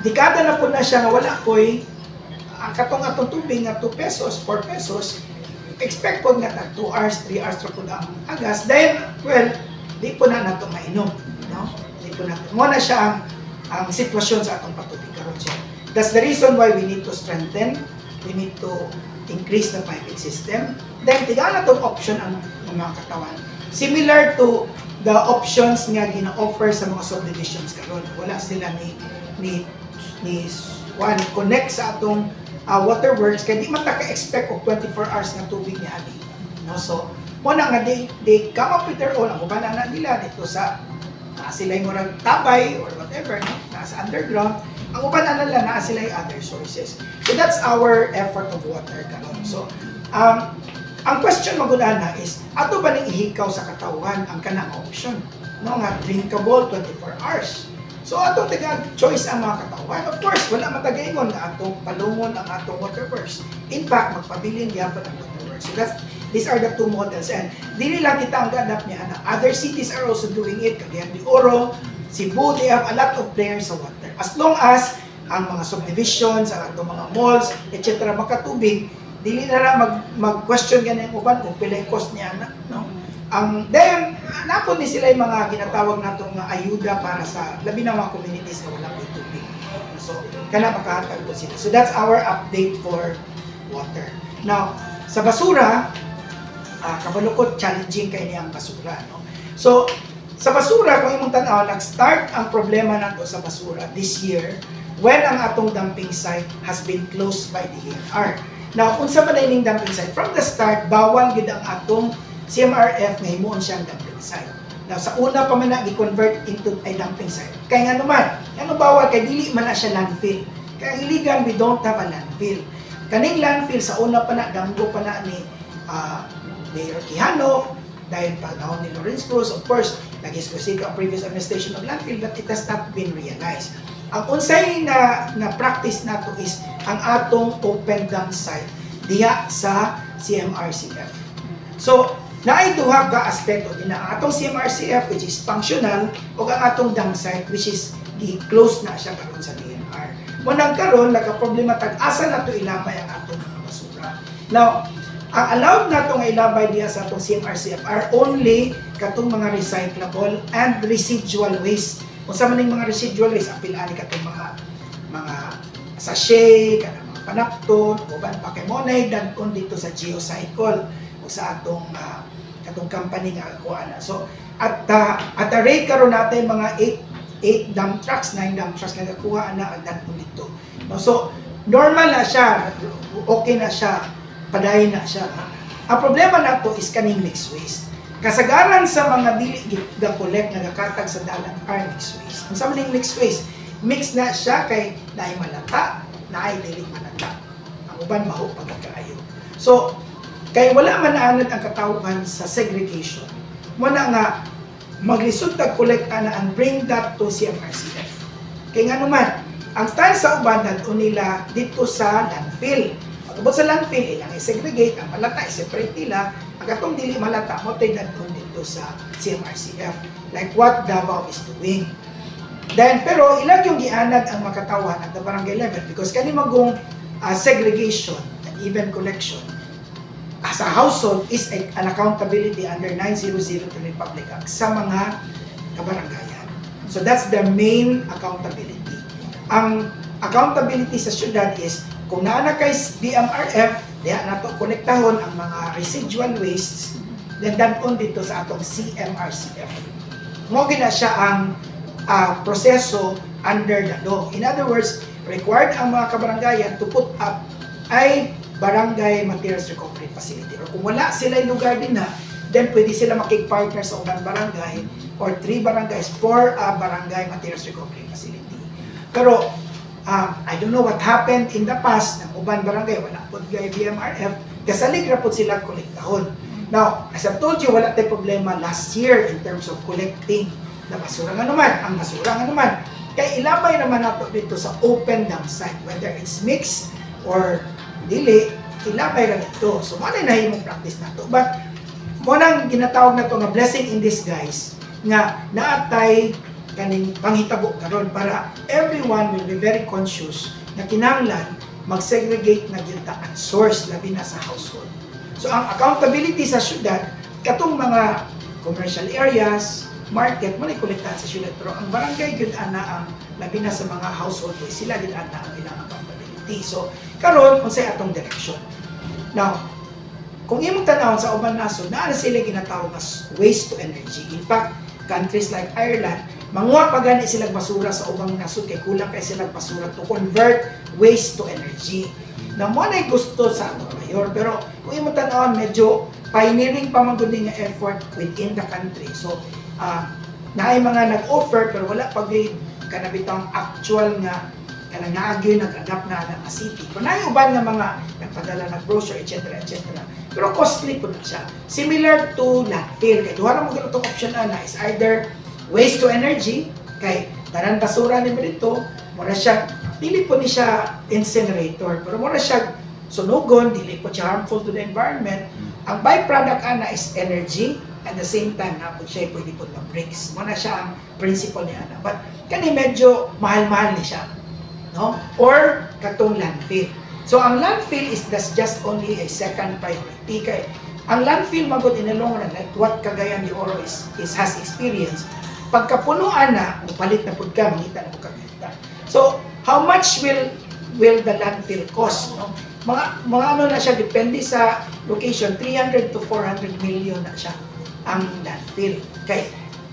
dekada na po na siya nga wala ko'y ang katong atong tubig nga 2 pesos, 4 pesos, expect po nga 2 hours, 3 hours ra po na ang agas. Dahil, well, di po na nato mainom. No? Di po na. Muna siya ang sitwasyon sa atong patubig karon. So, that's the reason why we need to strengthen, we need to increase the piping system. Then, tiga na itong option ang mga katawan. Similar to the options nga gina-offer sa mga subdivisions karon. Wala sila ni connect sa atong waterworks kaya di man ta ka-expect og 24 hours nga tubig ni ani. No? So, muna nga they come up with their own. Ang uban na nila dito sa sila yung murag tabay or whatever, no? Nasa underground. Ang uban na nila na sila yung other sources. So, that's our effort of water karon. So, ang question maguna is, ato ba ning ihikaw sa katawan ang kanang option? No, nga drinkable 24 hours. So, atong choice ang mga katawan. Of course, wala matagayon na atong palungon ang atong waterworks. In fact, magpabilin gyapon ang waterworks. So, these are the two models. And dili lang kita ang ganap niya na other cities are also doing it. Cagayan de Oro, Cebu, they have a lot of players sa water. As long as ang mga subdivisions, ang atong mga malls, etc. makatubig, dili na mag-question ganyan uban kung pila yung cost niya na, no? Then, napon ni sila yung mga ginatawag natong ayuda para sa labi na mga communities na wala may tubig. So, kana makahatag po sila. So, that's our update for water. Now, sa basura, kabalukod, challenging kay niyang basura, no? So, sa basura, kung imong tanaw, nag-start ang problema nato sa basura this year when ang atong dumping site has been closed by the ANR. Now, kung sa malayning dumping site, from the start, bawal gid ang atong CMRF nga himuon siyang dumping site. Now, sa una pa man na i-convert into a dumping site. Kaya nga naman, ano bawal? Kaya dili man na siya landfill. Kaya iligan, we don't have a landfill. Kaning landfill, sa una pa na, damgo pa na ni Mayor Quijano, dahil panahon ni Lawrence Cruz, of course, nag-iskusig ang previous administration of landfill, but it has not been realized. Ang unsay na practice nato is ang atong open dump site diha sa CMRCF. So, naay duha ka aspeto din ang atong CMRCF which is functional o ang atong dump site which is i-close na siya karon sa DNR. Munang karon nagka-problema tag-asa nato ilabay ang atong mga basura. Now, ang allowed nato nga ilabay diha sa atong CMRCF are only katong mga recyclable and residual waste. Kung sa maning mga residual waste, apil ani katong mga sachet, kanang mga panapton, uban pakemonay dagkon dito sa GeoCycle o sa atong katong company nga kuha na. So at the rate karon natin mga 8 dump trucks, 9 dump trucks nga nakuha na ang dagkon dito. No, so normal na siya, okay na siya, padayon na siya. Ang problema nato is kaning mixed waste. Kasagaran sa mga dili ga-collect nga nakatag sa dalan are mixed waste. Kung sa maning mixed waste, mix na siya kay naay malata, naay dili malata. Ang uban maho pagkaayo. So, kay wala man naanad ang katawhan sa segregation. Muna nga maglisod tag collect ana and bring that to CMRCF. Kay nga naman, ang style sa uban dadto nila dito sa landfill. Pagabot sa landfill, ilang i-segregate, ang malata i-separate nila, ang katong dili malata, mo tayo dadto dito sa CMRCF. Like what Davao is doing. Then, pero ilang yung gianad ang makatawan at the barangay level because kani magong segregation and even collection as a household is an accountability under 9003 Republic Act sa mga kabarangayan. So that's the main accountability. Ang accountability sa syudad is kung naana kay BMRF, diha nato kolektahon ang mga residual wastes, then dadon dito sa atong CMRCF. Mo gina siya ang proseso under the law. In other words, required ang mga kabarangayan to put up ay barangay materials recovery facility. Or kung wala sila yung lugar din na, then pwede sila makik-partner sa ubang barangay or 3 barangays for a barangay materials recovery facility. Pero, I don't know what happened in the past ng uban barangay, wala po gay BMRF, kasalig na po sila kolektahon. Now, as I've told you, wala tayong problema last year in terms of collecting na basura nga naman. Ang basura nga naman, kaya ilabay naman nato dito sa open dump site, whether it's mixed or dili, ilabay lang ito. So, muna na yung practice na ito. But, munang ginatawag na ito nga blessing in disguise, nga naatay kaning panghitabo karon para everyone will be very conscious na kinahanglan mag-segregate na gyud ta ang source labi na sa household. So ang accountability sa syudad katong mga commercial areas, market mo kolektahan sa syudad, pero ang barangay gyud ana ang labi na sa mga household sila gyud ana ang ilang accountability. So karon unsay atong direction. Now, kung imong tan-awon sa ubang nasod, naa sila ginatawag as waste to energy. In fact, countries like Ireland, manguha pa gani silang basura sa ubang nasod kay kulang kay silang basura to convert waste to energy. Na mo na gusto sa atong mayor, pero kung imong tan-awon medyo pioneering pa man gud nga effort within the country. So, naay mga nag-offer pero wala pa gyud kanabitang actual nga kanang naagyo nag-adapt na ang city. Kung naay uban nga mga nagpadala ng brochure, etc. Pero costly po na siya. Similar to landfill. Kaya duha ra mo ganitong option ana is either waste to energy, kay tanan basura ni dito, mura siya, dili po ni siya incinerator, pero mura siya sunugon, dili po siya harmful to the environment. Ang byproduct ana is energy, at the same time na po siya pwede po na-breaks. Muna siya ang principle ni ana. But kani medyo mahal-mahal ni siya. No? Or katong landfill. So ang landfill is just only a second priority kay ang landfill magod in the long run like what Cagayan de Oro has experienced, pagkapunuan na mupalit na pud ka mangita na pud ka. So how much will the landfill cost, no? Mga ano na siya depende sa location, 300 to 400 million na siya ang landfill. Kay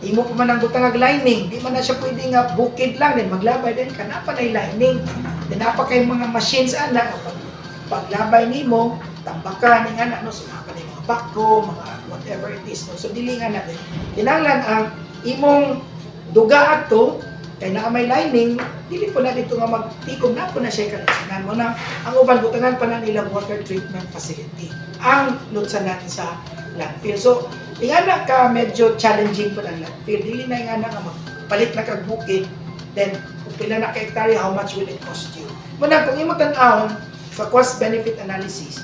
imo pa man ang butang lining, di man na siya pwede nga bukid lang din maglabay din kana pa nay lining. Din apa kay mga machines ana paglabay nimo tambakan ning ana no sumaka ni mga bako, mga whatever it is no. So dili nga na din. Kinahanglan ang imong duga ato kay naa may lining, dili po na dito nga magtikom na po na siya kanang mo na ang uban butangan pa na nilang water treatment facility. Ang lutsanan sa landfill. So ingana ka medyo challenging po ng landfill. Dili na ingana nga magpalit na kag bukid, then kung pila na ka hektarya, how much will it cost you? Muna, kung imo tan-awon sa cost-benefit analysis,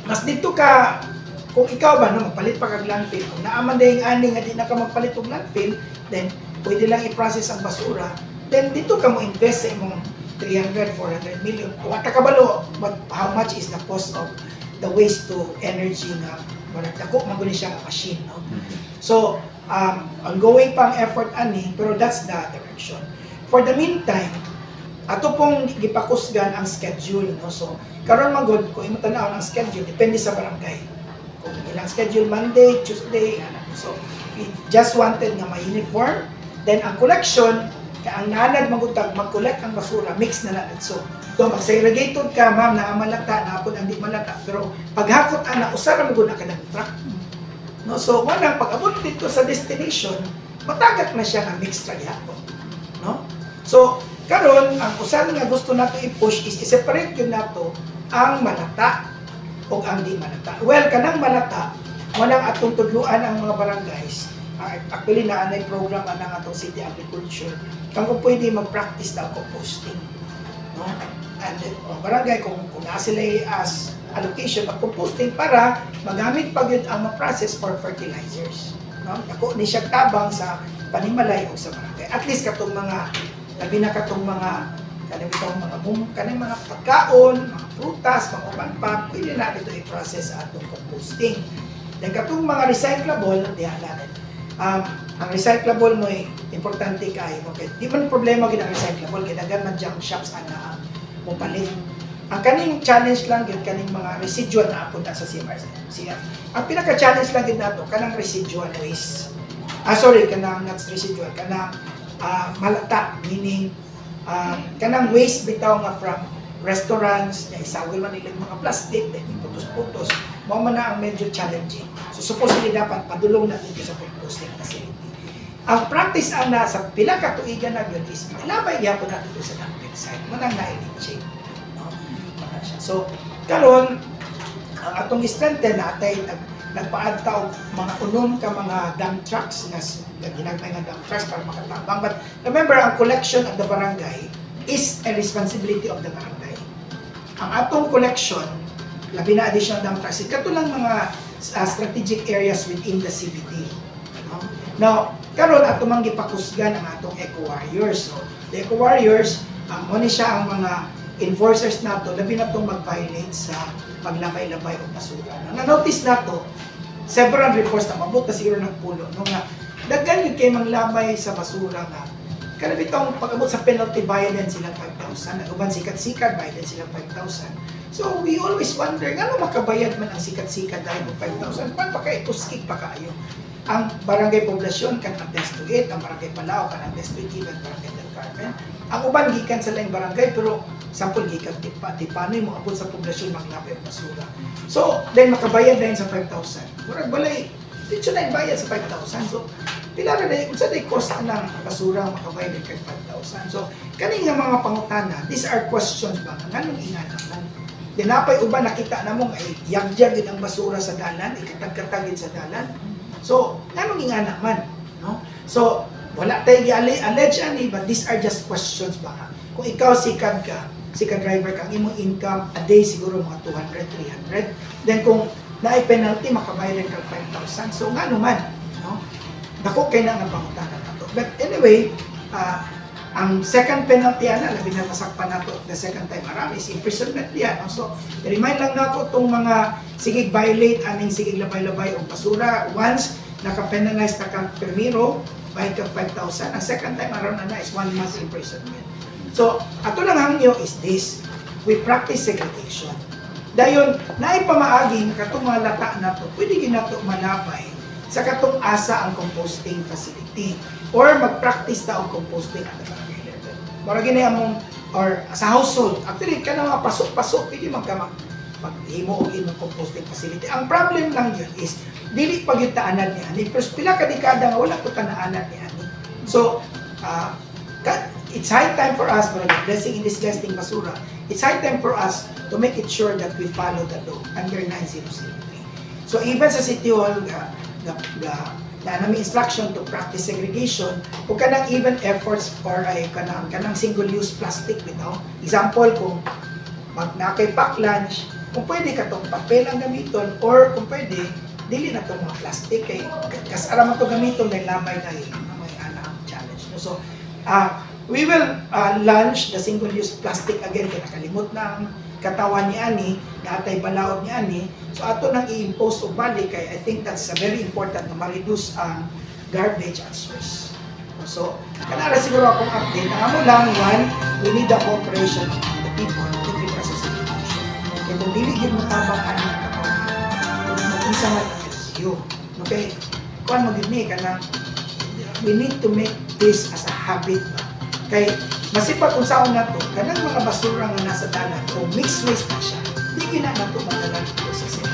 mas dito ka, kung ikaw ba, no, magpalit pa kag landfill, kung naaman na yung ani nga di na ka magpalit og landfill, then pwede lang i-process ang basura, then dito ka mo invest sa imong 300, 400 million. Kung kabalo, but how much is the cost of the waste to energy na dako maguni siya nga machine, no? So ongoing pang effort ani, pero that's the direction. For the meantime, ato pong gipakusgan ang schedule, no? So karon magod kung imo tan-aw ang schedule depende sa barangay. Kung ilang schedule Monday, Tuesday, ano. So we just wanted nga may uniform, then ang collection ang nanad magutag mag-collect ang basura, mix na lang. So mag-segregated ka, ma'am, na malata, na po ang di malata. Pero paghakot ana, usara mo na ka ng truck. No? So, unang pag-abot dito sa destination, matagat na siya ng mixed ragyapon. No? So, karon ang usan nga gusto nato i-push is i-separate yun nato ang malata o ang di malata. Well, kanang malata, walang atong tudluan ang mga barangays. Actually, naanay program anang atong city agriculture. Kung pwede mag-practice na composting. No? And then, barangay, kung na sila as allocation of composting para magamit pa yun ang ma-process for fertilizers. No? Ako ni siya tabang sa panimalay o sa barangay. At least katong mga, labi na katong mga kanang mga pagkaon, mga prutas, mga uban pa, pwede na ito i-process sa atong composting. Then katong mga recyclable, diyan natin. Ang recyclable mo importante kayo. Okay? Di man problema gid ang recyclable, kaya dagan man junk shops ana mo palit. Ang kaning challenge lang gyud kaning mga residual na apunta sa CF. Ang pinaka-challenge lang gyud nato kanang residual waste. Kanang not residual, kanang malata, meaning kanang waste bitaw nga from restaurants, na isawil man nila mga plastic, then putos-putos, mo man na ang medyo challenging. So supposedly dapat padulong natin sa composting facility. Ang practice ana sa pila ka tuigan na gyud is ilabay gyapon natin sa dumping site. Manang na-initiate. No? So karon ang atong strengthen na atay nagpaadta og mga unom ka mga dump trucks nga ginagmay nga dump trucks para makatabang. But remember, ang collection of the barangay is a responsibility of the barangay. Ang atong collection, labi na additional dump trucks, ikato lang mga strategic areas within the CBD. No? Now, karon ato mang gipakusgan ang atong Eco Warriors. So, the Eco Warriors, mo ni siya ang mga enforcers nato, labi na itong mag-violate sa paglabay-labay o basura. Na-notice nato, several reports na mabot na siguro ng pulo, no nga, daghan yun kayo manglabay sa basura nga, kada bitong pag-abot sa penalty, bayad din silang 5,000. Nag-uban sikat-sikat, bayad din silang 5,000. So, we always wonder, ano makabayad man ang sikat-sikat dahil ng 5,000? Paano pa kayo ituskik pa kayo? Ang barangay poblasyon kan attest to it, ang barangay Palao kan attest to it, even barangay Del Carmen. Ang uban gikan sa laing barangay, pero sampol gikan tipanoy mo abot sa poblasyon maglabay og basura. So, then makabayad din sa 5,000. Murag balay, dito na bayad sa 5,000. So, pila na dahil, kung sa day cost ng basura, makabayad din kay 5,000. So, kani nga mga pangutana, these are questions ba? Nganong inganaman? Dinapay uban nakita na mong ay yagyag ang basura sa dalan, ikatag-katagin sa dalan. So, anong ingana man, no? So, wala tayo i-allege ani, but these are just questions ba? Kung ikaw sikad driver ka, ang imong income a day siguro mga 200, 300. Then kung naay penalty, makabayad ka 5,000. So, nga naman, no? Dako kay na nga pangutana nato. But anyway, ang second penalty ana, labi na masakpan nato the second time around is imprisonment yan. No? So, remind lang nako itong mga sigig violate aning sigig labay-labay o basura. Once naka-penalize na kang permiro, bayad ka 5,000. Ang second time around na is 1 month imprisonment. So, ato lang hangyo is this, we practice segregation. Dayon, naipamaagi na katong mga lata na to, pwede ginato malabay sa katong asa ang composting facility or mag-practice ta og composting at the barangay level. Mara gini among or sa household, actually kana mga pasok-pasok pwede maghimo og imong composting facility. Ang problem lang yun is dili pa gyud taanan ni ani, pero pila ka dekada nga wala ko tanaanan ni ani. So, it's high time for us, para blessing in disgusting basura, it's high time for us to make it sure that we follow the law under 9003. So even sa City Hall, nami instruction to practice segregation, o kanang even efforts for ay kanang single-use plastic bitaw. Example, kung nakay pack lunch, kung pwede ka tong papel ang gamiton, or kung pwede, dili na tong mga plastic, kay kasara man to gamiton, may lamay na yun, may anak challenge. So, we will launch the single-use plastic again, kaya nakalimot ng katawan ni Ani, natay balaod ni Ani. So ato nang i-impose o balik, kay I think that's very important na ma-reduce ang garbage at source. So, kanara siguro akong update. Ang amo lang, one, we need the cooperation of the people with regards to segregation. Kaya kung dili yun matabang Ani ang katawan, kung mag-isa man ang LCU. Okay? Kung mag-ini ka na, we need to make this as a habit ba? Kay masipag kung saan na to, kanang mga basura nga nasa dalan, o mixed waste na siya, di gina na to madala dito sa sila.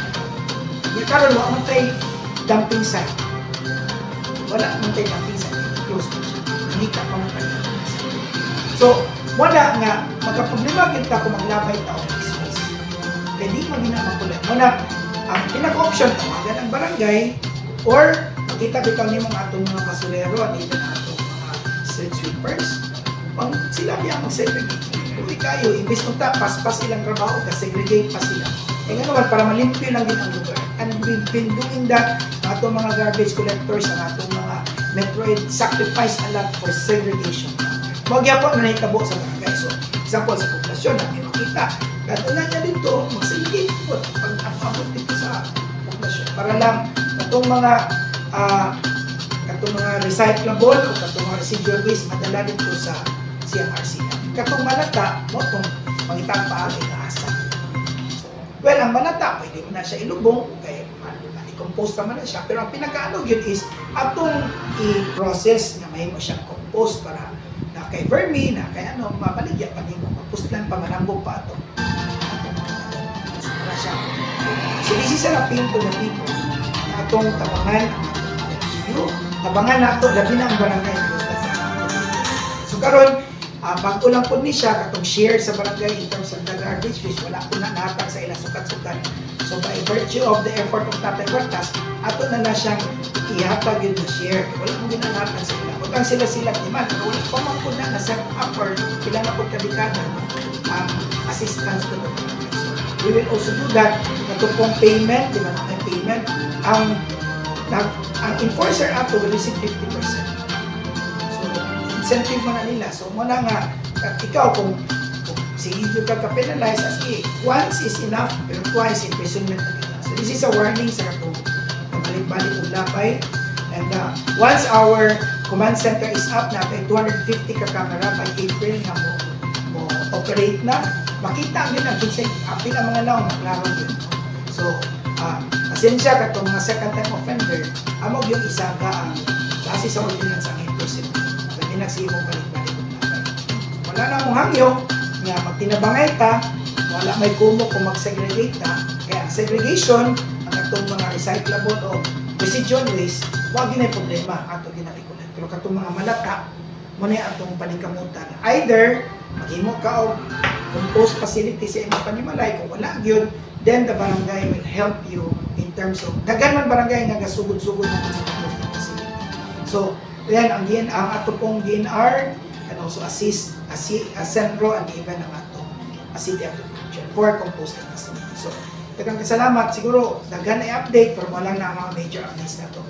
Di karon wala man tayo dumping site. Wala man tayo dumping site, close na siya. Nanika pa man tayo dumping site. So, wala nga, magkaproblema kita kung maglabay tao ng mixed waste. Kaya di mo ginamakulat. Wala, ang pinaka-option, tawagan ang barangay, or makita bitaw niyo mga atong mga basurero, at even atong mga street sweepers, pang sila niya mag-segregate. Kung kayo, imbes nung paspas silang trabaho, segregate pa sila. E nga naman, para malimpyo lang din ang lugar. And we've been doing that, ang atong mga garbage collectors, ang atong mga Metroid, sacrifice a lot for segregation. Huwag po na naitabo sa barangay. So, example, sa populasyon, namin makita, katunan niya dito, mag-segregate po, pag-abot dito sa populasyon. Para lang, katong mga recyclable o katong mga residual waste, madala dito sa CMRC. Katong malata, mo itong pangitang paagay na asa. So, well, ang malata, pwede mo na siya ilubong, kaya i-compose naman na siya. Pero ang pinaka-ano yun is, atong i-process na may mo siyang compose para na kay vermi, na kay ano, mabaligya pa nimo, mapustlan pa, manambog pa ito. So, para siya. So, this is an appeal to the people na atong tabangan ang atong LGU, tabangan na ito, labi na ang barangay. So, karon bago lang po ni siya, katong share sa barangay in terms of the garbage fees, wala po na nahatag sa ilang sukat-sukat. So by virtue of the effort of Tatay Huertas, ato na siyang ihatag yun na share. Wala mo ginanahatag sa ilang. Huwag sila-sila naman, wala pa man po na set up for pila na po kabikada assistance to the barangay. So we will also do that. Katong pong payment, di ba na may payment, ang ang enforcer ato will receive 50%. So, incentive mo na nila. So, muna nga, ikaw kung sige ka ka-penalize as once is enough, pero twice imprisonment na nila. So, this is a warning sa katong balik-balik og lapay. And once our command center is up na, kay 250 ka camera by April nga mo operate na, makita yun ang kinsay, apil ang mga naong maklaro yun. So, pasensya ka itong mga second time offender, amog yung isa ka ang base sa ordinance ang 8%. Pwede nagsimo balik-balik og lapay. So, wala na mong hangyo, nga magtinabangay ta, wala may kumo kung mag-segregate ta, kaya segregation, ang itong mga recyclable o residual waste, wag yun ay problema ato ginalikulan. Pero katong mga malata, muna atong paningkamutan. Either, maghimo ka o compost facility sa imong panimalay, kung wala yun, then the barangay will help you in terms of, dagan man barangay nga gasugod-sugod na sa composting facility. So, then, ang ato pong DNR can also assist Senro and even ang ato city agriculture for composting facility. So, dagang kasalamat, siguro daghan na i-update pero wala na ang mga major updates na to.